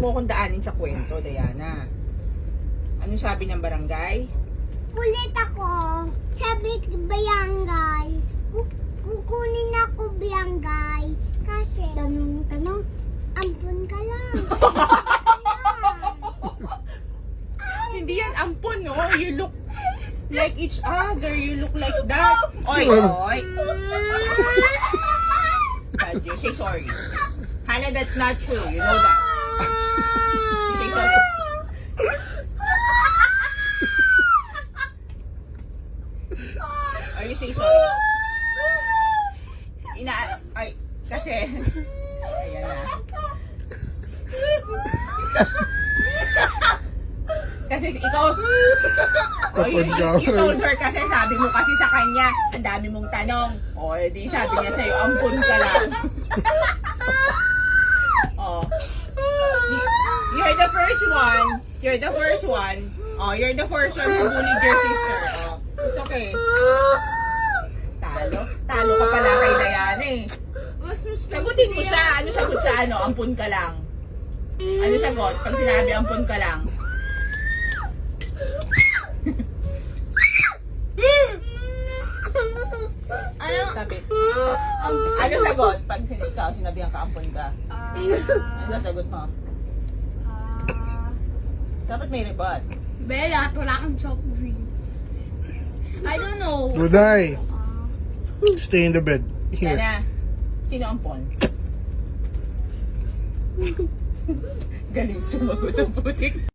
mo akong daanin sa kwento, Diana. Anong sabi ng barangay? Ulit ako. Sabi barangay. Kukunin ako barangay. Kasi, tanong, ampun ka lang. Hindi yan ampon, no? You look like each other. You look like that. Oy, oy. Bad you. Say sorry. Hannah, that's not true. You know that. Say sorry. Are you say sorry? Ay, kasi, ayan na. Kasi ikaw, you told her kasi sabi mo kasi sa kanya, ang dami mong tanong. O, di sabi niya sa'yo, ampun ka lang. Oh. You're the first one. You're the first one. Oh, you're the first one who bullied your sister. Oh, it's okay. Talo ka pala kay Diana eh. Sagutin mo siya. Ano sagot sa ano? Ampun ka lang. Ano sagot? Pag sinabi ampun ka lang. Ano? Sabi. Ano sagot? Pag sinabihan ka ampun ka. Ano sagot mo? Dapat may rebut. Bella, wala kang soft drinks. I don't know. Buday, stay in the bed. Here. Diana, sino ampun? Galing sumagot ang putik.